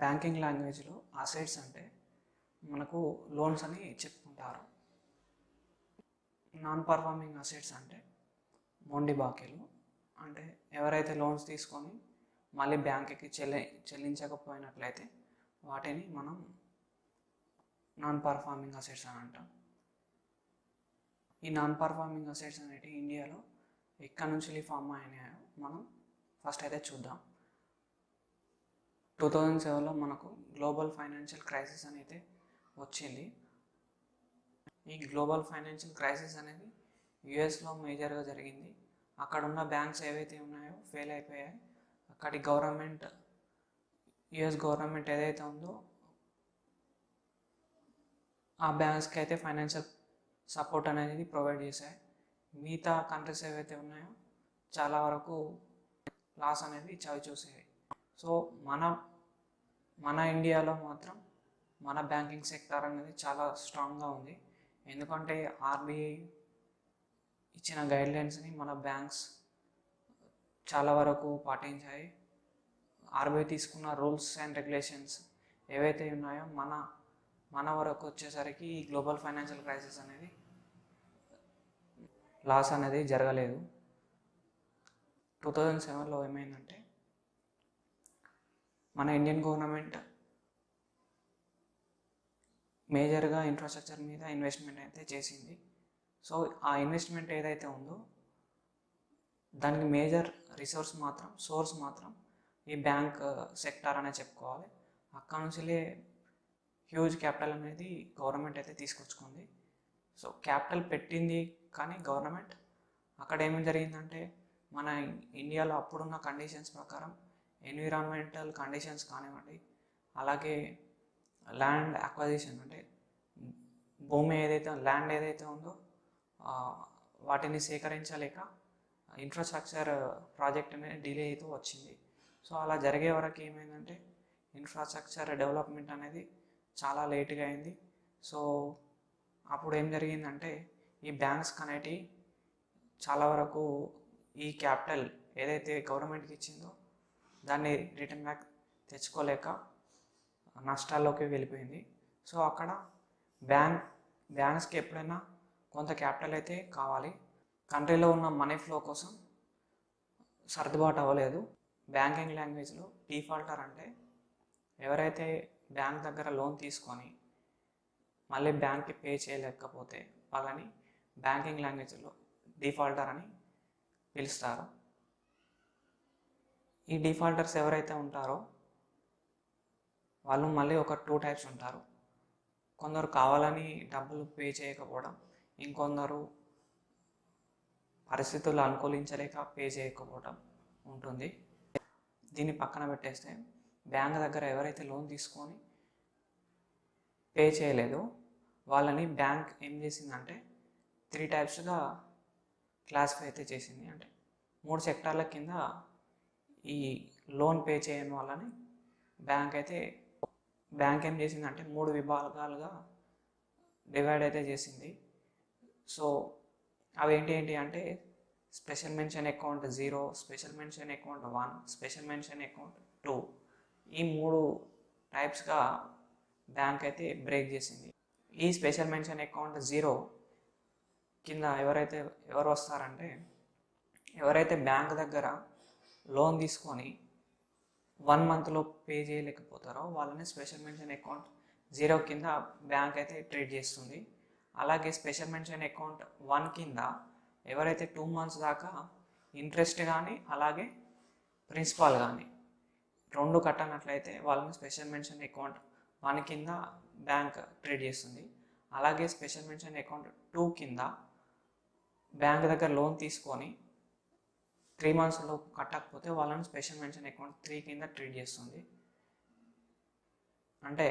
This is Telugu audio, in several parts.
బ్యాంకింగ్ లాంగ్వేజ్లో అసెట్స్ అంటే మనకు లోన్స్ అని చెప్పుకుంటారు. నాన్ పర్ఫార్మింగ్ అసెట్స్ అంటే మొండి బాకీలు, అంటే ఎవరైతే లోన్స్ తీసుకొని మళ్ళీ బ్యాంక్కి చెల్లించకపోయినట్లయితే వాటిని మనం నాన్ పర్ఫార్మింగ్ అసెట్స్ అని అంటాం. ఈ నాన్ పర్ఫార్మింగ్ అసెట్స్ అనేవి ఇండియాలో ఎక్కడి నుంచి ఫామ్ అయినాయో మనం ఫస్ట్ అయితే చూద్దాం. 2007లో మనకు గ్లోబల్ ఫైనాన్షియల్ క్రైసిస్ అనేది వచ్చింది. ఈ గ్లోబల్ ఫైనాన్షియల్ క్రైసిస్ అనేది యుఎస్లో మేజర్గా జరిగింది. అక్కడ ఉన్న బ్యాంక్స్ ఏవైతే ఉన్నాయో ఫెయిల్ అయిపోయాయి. అక్కడి యుఎస్ గవర్నమెంట్ ఏదైతే ఉందో ఆ బ్యాంక్స్కి అయితే ఫైనాన్షియల్ సపోర్ట్ అనేది ప్రొవైడ్ చేశాయి. మిగతా కంట్రీస్ ఏవైతే ఉన్నాయో చాలా వరకు లాస్ అనేది చవి చూసేవి. సో మన ఇండియాలో మాత్రం మన బ్యాంకింగ్ సెక్టర్ అనేది చాలా స్ట్రాంగ్గా ఉంది. ఎందుకంటే ఆర్బీఐ ఇచ్చిన గైడ్లైన్స్ని మన బ్యాంక్స్ చాలా వరకు పాటించాయి. ఆర్బీఐ తీసుకున్న రూల్స్ అండ్ రెగ్యులేషన్స్ ఏవైతే ఉన్నాయో మన వరకు వచ్చేసరికి ఈ గ్లోబల్ ఫైనాన్షియల్ క్రైసిస్ అనేది లాస్ అనేది జరగలేదు. 2007లో ఏమైందంటే మన ఇండియన్ గవర్నమెంట్ మేజర్గా ఇన్ఫ్రాస్ట్రక్చర్ మీద ఇన్వెస్ట్మెంట్ అయితే చేసింది. సో ఆ ఇన్వెస్ట్మెంట్ ఏదైతే ఉందో దానికి మేజర్ సోర్స్ మాత్రం ఈ బ్యాంక్ సెక్టార్ అనే చెప్పుకోవాలి. అక్కడ నుంచి హ్యూజ్ క్యాపిటల్ అనేది గవర్నమెంట్ అయితే తీసుకొచ్చుకుంది. సో క్యాపిటల్ పెట్టింది కానీ గవర్నమెంట్ అక్కడ ఏమి జరిగిందంటే మన ఇండియాలో అప్పుడున్న కండిషన్స్ ప్రకారం ఎన్విరాన్మెంటల్ కండిషన్స్ కానివ్వండి, అలాగే ల్యాండ్ అక్వజిషన్ అంటే ల్యాండ్ ఏదైతే ఉందో వాటిని సేకరించలేక ఇన్ఫ్రాస్ట్రక్చర్ ప్రాజెక్ట్ అనేది డిలే అవుతూ వచ్చింది. సో అలా జరిగే వరకు ఏమైందంటే ఇన్ఫ్రాస్ట్రక్చర్ డెవలప్మెంట్ అనేది చాలా లేట్గా అయింది. సో అప్పుడు ఏం జరిగిందంటే ఈ బ్యాంక్స్ అనేటివి చాలా వరకు ఈ క్యాపిటల్ ఏదైతే గవర్నమెంట్కి ఇచ్చిందో దాన్ని రిటర్న్ బ్యాక్ తెచ్చుకోలేక నష్టాల్లోకి వెళ్ళిపోయింది. సో అక్కడ బ్యాంక్స్కి ఎప్పుడైనా కొంత క్యాపిటల్ అయితే కావాలి. కంట్రీలో ఉన్న మనీ ఫ్లో కోసం సర్దుబాటు అవ్వలేదు. బ్యాంకింగ్ లాంగ్వేజ్లో డిఫాల్టర్ అంటే ఎవరైతే బ్యాంక్ దగ్గర లోన్ తీసుకొని మళ్ళీ బ్యాంక్కి పే చేయలేకపోతే వాళ్ళని బ్యాంకింగ్ లాంగ్వేజ్లో డిఫాల్టర్ అని పిలుస్తారు. ఈ డిఫాల్టర్స్ ఎవరైతే ఉంటారో వాళ్ళు మళ్ళీ ఒక 2 టైప్స్ ఉంటారు. కొందరు కావాలని డబ్బులు పే చేయకపోవడం, ఇంకొందరు పరిస్థితులు అనుకూలించలేక పే చేయకపోవడం ఉంటుంది. దీన్ని పక్కన పెట్టేస్తే బ్యాంక్ దగ్గర ఎవరైతే లోన్ తీసుకొని పే చేయలేదో వాళ్ళని బ్యాంక్ ఏం చేసిందంటే 3 టైప్స్గా క్లాసిఫై అయితే చేసింది. అంటే 3 సెక్టార్ల కింద ఈ లోన్ పే చేయని వాళ్ళని బ్యాంక్ ఏం చేసిందంటే 3 విభాగాలుగా డివైడ్ అయితే చేసింది. సో అవి ఏంటి అంటే special mention account 0, special mention account 1, special mention account 2, ఈ 3 టైప్స్గా బ్యాంక్ అయితే బ్రేక్ చేసింది. ఈ స్పెషల్ మెన్షన్ అకౌంట్ 0 కింద ఎవరు వస్తారంటే ఎవరైతే బ్యాంక్ దగ్గర లోన్ తీసుకొని 1 మంత్లో పే చేయలేకపోతారో వాళ్ళని స్పెషల్ మెన్షన్ అకౌంట్ 0 కింద బ్యాంక్ అయితే ట్రీట్ చేస్తుంది. అలాగే స్పెషల్ మెన్షన్ అకౌంట్ 1 కింద ఎవరైతే 2 మంత్స్ దాకా ఇంట్రెస్ట్ కానీ అలాగే ప్రిన్సిపాల్ కానీ 2 కట్టనట్లయితే వాళ్ళని స్పెషల్ మెన్షన్ అకౌంట్ 1 కింద బ్యాంక్ ట్రీట్ చేస్తుంది. అలాగే స్పెషల్ మెన్షన్ అకౌంట్ 2 కింద బ్యాంక్ దగ్గర లోన్ తీసుకొని 3 మంత్స్లో కట్టకపోతే వాళ్ళని స్పెషల్ మెన్షన్ అకౌంట్ 3 కింద ట్రీట్ చేస్తుంది. అంటే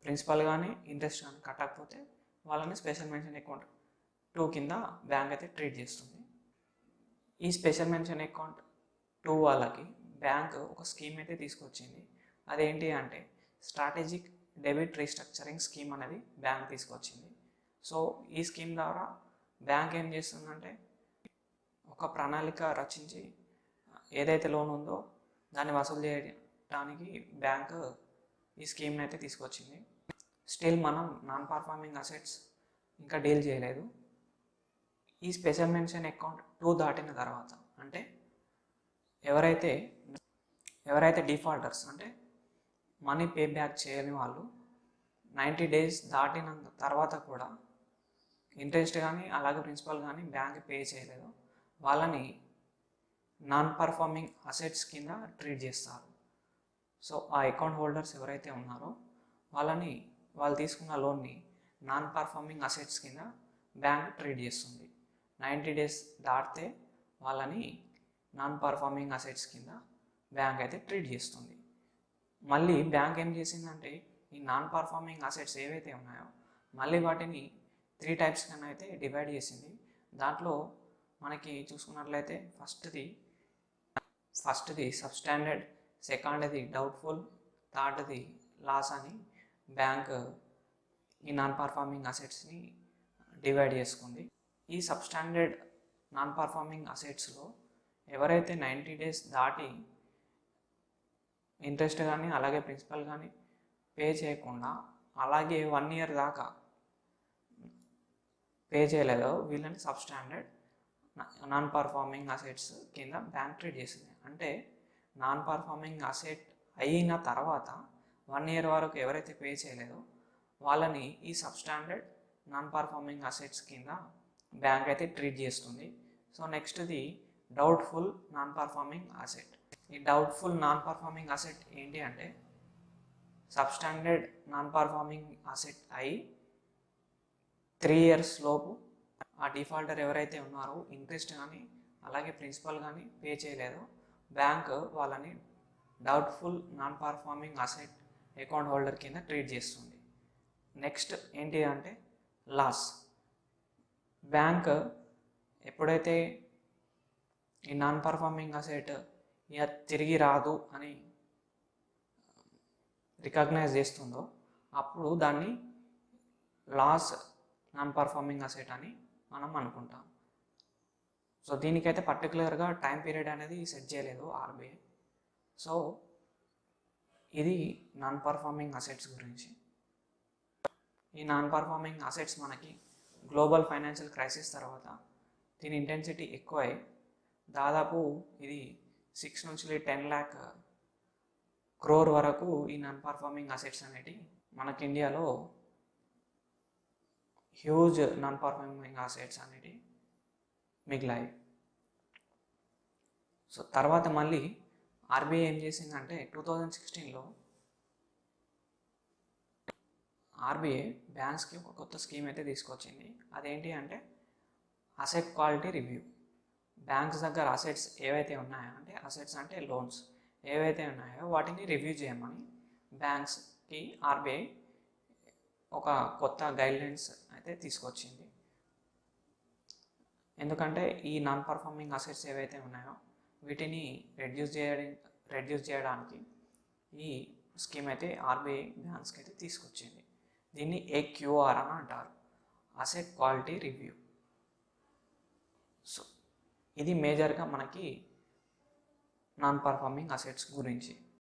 ప్రిన్సిపల్ కానీ ఇంట్రెస్ట్ కానీ కట్టకపోతే వాళ్ళని స్పెషల్ మెన్షన్ అకౌంట్ 2 కింద బ్యాంక్ అయితే ట్రీట్ చేస్తుంది. ఈ స్పెషల్ మెన్షన్ అకౌంట్ 2 వాళ్ళకి బ్యాంక్ ఒక స్కీమ్ అయితే తీసుకొచ్చింది. అదేంటి అంటే స్ట్రాటజిక్ డెబిట్ రీస్ట్రక్చరింగ్ స్కీమ్ అనేది బ్యాంక్ తీసుకొచ్చింది. సో ఈ స్కీమ్ ద్వారా బ్యాంక్ ఏం చేస్తుందంటే ఒక ప్రణాళిక రచించి ఏదైతే లోన్ ఉందో దాన్ని వసూలు చేయడానికి బ్యాంక్ ఈ స్కీమ్ని అయితే తీసుకొచ్చింది. స్టిల్ మనం నాన్ పర్ఫార్మింగ్ అసెట్స్ ఇంకా డీల్ చేయలేదు. ఈ స్పెషల్ మెన్షన్ అకౌంట్ 2 దాటిన తర్వాత, అంటే ఎవరైతే డిఫాల్టర్స్ అంటే మనీ పే బ్యాక్ చేయని వాళ్ళు 90 days దాటిన తర్వాత కూడా ఇంట్రెస్ట్ కానీ అలాగే ప్రిన్సిపల్ కానీ బ్యాంక్ పే చేయలేదు, వాళ్ళని నాన్ పర్ఫార్మింగ్ అసెట్స్ కింద ట్రీట్ చేస్తారు. సో ఆ అకౌంట్ హోల్డర్స్ ఎవరైతే ఉన్నారో వాళ్ళు తీసుకున్న లోన్ని నాన్ పర్ఫార్మింగ్ అసెట్స్ కింద బ్యాంక్ ట్రీట్ చేస్తుంది. 90 days దాటితే వాళ్ళని నాన్ పర్ఫార్మింగ్ అసెట్స్ కింద బ్యాంక్ అయితే ట్రీట్ చేస్తుంది. మళ్ళీ బ్యాంక్ ఏం చేసిందంటే ఈ నాన్ పర్ఫార్మింగ్ అసెట్స్ ఏవైతే ఉన్నాయో మళ్ళీ వాటిని 3 types కింద అయితే డివైడ్ చేసింది. దాంట్లో మనకి చూసుకున్నట్లయితే ఫస్ట్ది సబ్స్టాండర్డ్, సెకండ్ది డౌట్ఫుల్, థర్డ్ది లాస్ అని బ్యాంక్ ఈ నాన్ పర్ఫార్మింగ్ అసెట్స్ని డివైడ్ చేసుకుంది. ఈ సబ్స్టాండర్డ్ నాన్ పర్ఫార్మింగ్ అసెట్స్లో ఎవరైతే 90 days దాటి ఇంట్రెస్ట్ కానీ అలాగే ప్రిన్సిపల్ కానీ పే చేయకుండా అలాగే 1 year దాకా పే చేయలేదో వీళ్ళని సబ్స్టాండర్డ్ నాన్ పర్ఫార్మింగ్ అసెట్స్ కింద బ్యాంక్ ట్రీట్ చేసింది. అంటే నాన్ పర్ఫార్మింగ్ అసెట్ అయిన తర్వాత 1 year వరకు ఎవరైతే పే చేయలేదో వాళ్ళని ఈ సబ్స్టాండర్డ్ నాన్ పర్ఫార్మింగ్ అసెట్స్ కింద బ్యాంక్ అయితే ట్రీట్ చేస్తుంది. సో నెక్స్ట్ది డౌట్ఫుల్ నాన్ పర్ఫార్మింగ్ అసెట్. ఈ డౌట్ఫుల్ నాన్ పర్ఫార్మింగ్ అసెట్ ఏంటి అంటే సబ్స్టాండర్డ్ నాన్ పర్ఫార్మింగ్ అసెట్ అయి 3 years లోపు ఆ డిఫాల్టర్ ఎవరైతే ఉన్నారో ఇంట్రెస్ట్ కానీ అలాగే ప్రిన్సిపల్ కానీ పే చేయలేదో బ్యాంక్ వాళ్ళని doubtful non performing asset account holder కింద ట్రీట్ చేస్తుంది. నెక్స్ట్ ఏంటి అంటే లాస్. బ్యాంక్ ఎప్పుడైతే ఈ నాన్ పర్ఫార్మింగ్ అసెట్ ఇక తిరిగి రాదు అని రికగ్నైజ్ చేస్తుందో అప్పుడు దాన్ని లాస్ నాన్ పర్ఫార్మింగ్ అసెట్ అని మనం అనుకుంటాం. సో దీనికైతే పర్టికులర్గా టైం పీరియడ్ అనేది సెట్ చేయలేదు ఆర్బీఐ. సో ఇది నాన్ పర్ఫార్మింగ్ అసెట్స్ గురించి. ఈ నాన్ పర్ఫార్మింగ్ అసెట్స్ మనకి గ్లోబల్ ఫైనాన్షియల్ క్రైసిస్ తర్వాత దీని ఇంటెన్సిటీ ఎక్కువై దాదాపు ఇది 6 నుంచి 10 lakh crore వరకు ఈ నాన్ పర్ఫార్మింగ్ అసెట్స్ అనేవి మనకి ఇండియాలో హ్యూజ్ నాన్ పర్ఫార్మింగ్ అసెట్స్ అనేవి మిగిలాయి. సో తర్వాత మళ్ళీ ఆర్బీఐ ఏం చేసిందంటే 2016లో ఆర్బీఐ బ్యాంక్స్కి ఒక కొత్త స్కీమ్ అయితే తీసుకొచ్చింది. అదేంటి అంటే అసెట్ క్వాలిటీ రివ్యూ. బ్యాంక్స్ దగ్గర అసెట్స్ ఏవైతే ఉన్నాయో అంటే అసెట్స్ అంటే లోన్స్ ఏవైతే ఉన్నాయో వాటిని రివ్యూ చేయమని బ్యాంక్స్కి ఆర్బీఐ ఒక కొత్త గైడ్లైన్స్ అయితే తీసుకొచ్చింది. ఎందుకంటే ఈ నాన్ పర్ఫార్మింగ్ అసెట్స్ ఏవైతే ఉన్నాయో వీటిని రెడ్యూస్ చేయడానికి ఈ స్కీమ్ అయితే ఆర్బీఐ బ్యాంక్స్కి అయితే తీసుకొచ్చింది. దీన్ని AQR అని అంటారు, అసెట్ క్వాలిటీ రివ్యూ. సో ఇది మేజర్గా మనకి నాన్ పర్ఫార్మింగ్ అసెట్స్ గురించి.